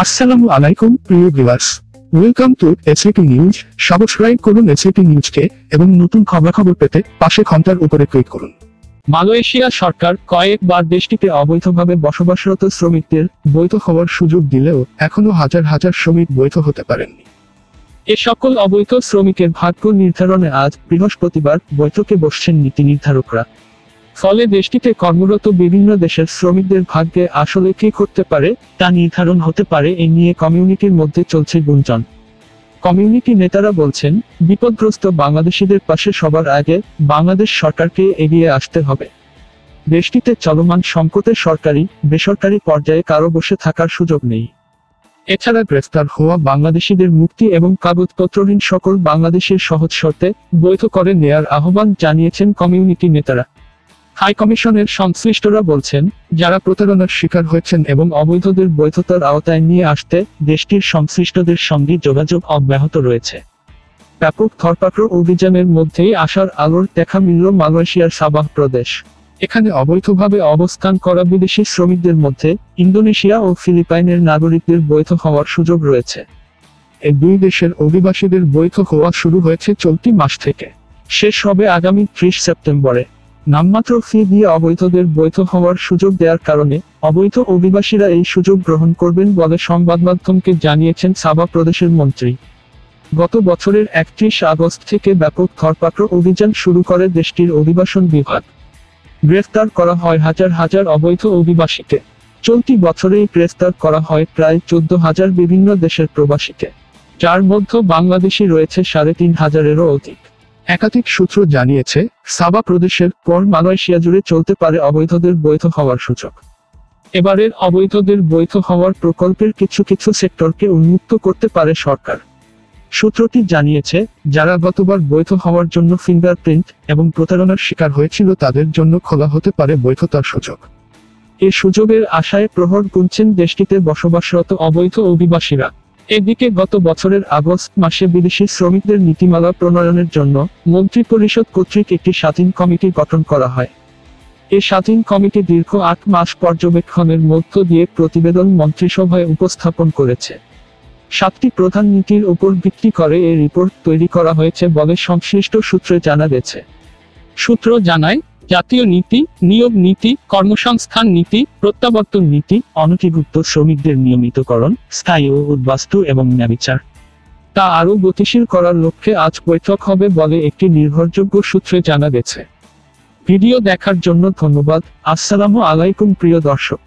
আসসালামু আলাইকুম প্রিয় viewers, welcome to SAP news. Subscribe করুন এসএপি নিউজকে এবং নতুন খবরাখবর পেতে পাশে ঘন্টার উপরে ক্লিক করুন। মালয়েশিয়া সরকার কয়েকবার দেশটিতে অবৈধভাবে বসবাসরত শ্রমিকদের বৈধ হওয়ার সুযোগ দিলেও এখনো হাজার হাজার শ্রমিক বৈধ হতে পারেননি। এ সকল অবৈধ শ্রমিকের ভাগ্য নির্ধারণে আজ বৃহস্পতিবার বৈঠকে বসছেন নীতি নির্ধারকরা। ফলে দেশটিতে কর্মরত বিভিন্ন দেশের শ্রমিকদের ভাগ্যে আসলে কি করতে পারে তা নির্ধারণ হতে পারে এ নিয়ে কমিউনিটির মধ্যে চলছে গুঞ্জন। কমিউনিটি নেতারা বলছেন, বিপদগ্রস্ত বাংলাদেশিদের পাশে সবার আগে বাংলাদেশ সরকারকে এগিয়ে আসতে হবে। দেশটিতে চলমান সংকটে সরকারি বেসরকারি পর্যায়ে কারো বসে থাকার সুযোগ নেই। এছাড়া গ্রেফতার হওয়া বাংলাদেশিদের মুক্তি এবং কাগজপত্রহীন সকল বাংলাদেশের সহজ শর্তে বৈধ করে নেয়ার আহ্বান জানিয়েছেন কমিউনিটি নেতারা। হাইকমিশনের সংশ্লিষ্টরা বলছেন, যারা প্রতারণার শিকার হয়েছেন এবং অবৈধদের বৈধতার আওতায় নিয়ে আসতে দেশটির সংশ্লিষ্টদের সঙ্গে যোগাযোগ অব্যাহত রয়েছে। ব্যাপক ধরপাকড় অভিযানের মধ্যেই আশার আলোর দেখা মিলল মালয়েশিয়ার সাবাহ প্রদেশ। এখানে অবৈধভাবে অবস্থান করা বিদেশি শ্রমিকদের মধ্যে ইন্দোনেশিয়া ও ফিলিপাইনের নাগরিকদের বৈধ হওয়ার সুযোগ রয়েছে। এই দুই দেশের অভিবাসীদের বৈধ হওয়া শুরু হয়েছে চলতি মাস থেকে, শেষ হবে আগামী 30 সেপ্টেম্বরে। নামমাত্র ফি দিয়ে অবৈধদের বৈধ হওয়ার সুযোগ দেওয়ার কারণে অবৈধ অভিবাসীরা এই সুযোগ গ্রহণ করবেন বলে সংবাদমাধ্যমকে জানিয়েছেন সাবাহ প্রদেশের মন্ত্রী। গত বছরের 31 আগস্ট থেকে ব্যাপক ধরপাকড় অভিযান শুরু করে দেশটির অভিবাসন বিভাগ। গ্রেফতার করা হয় হাজার হাজার অবৈধ অভিবাসীকে। চলতি বছরেই গ্রেফতার করা হয় প্রায় 14,000 বিভিন্ন দেশের প্রবাসীকে, যার মধ্যে বাংলাদেশি রয়েছে 3,500-এরও অধিক। একাধিক সূত্র জানিয়েছে, সাবাহ প্রদেশের পর মালয়েশিয়া জুড়ে চলতে পারে অবৈধদের বৈধ হওয়ার সুযোগ। এবারের অবৈধদের বৈধ হওয়ার প্রকল্পের কিছু কিছু সেক্টরকে উন্মুক্ত করতে পারে সরকার। সূত্রটি জানিয়েছে, যারা গতবার বৈধ হওয়ার জন্য ফিঙ্গারপ্রিন্ট এবং প্রতারণার শিকার হয়েছিল তাদের জন্য খোলা হতে পারে বৈধতার সুযোগ। এ সুযোগের আশায় প্রহর গুনছেন দেশটিতে বসবাসরত অবৈধ অভিবাসীরা। এদিকে গত বছরের আগস্ট মাসে বিদেশি শ্রমিকদের নীতিমালা প্রণয়নের জন্য মন্ত্রিপরিষদ কর্তৃক একটি স্বাধীন কমিটি গঠন করা হয়। এই স্বাধীন কমিটি দীর্ঘ 8 মাস পর্যবেক্ষণের মধ্য দিয়ে প্রতিবেদন মন্ত্রিসভায় উপস্থাপন করেছে। 7টি প্রধান নীতির উপর ভিত্তি করে এই রিপোর্ট তৈরি করা হয়েছে বলে সংশ্লিষ্ট সূত্রে জানা গেছে। সূত্র জানায়, জাতীয় নীতি, নিয়োগ নীতি, কর্মসংস্থান নীতি, প্রত্যাবর্তন নীতি, অনথিভুক্ত শ্রমিকদের নিয়মিতকরণ, স্থায়ী ও উদ্বাস্তু এবং ন্যায়বিচার তা আরও গতিশীল করার লক্ষ্যে আজ বৈঠক হবে বলে একটি নির্ভরযোগ্য সূত্রে জানা গেছে। ভিডিও দেখার জন্য ধন্যবাদ। আসসালামু আলাইকুম প্রিয় দর্শক।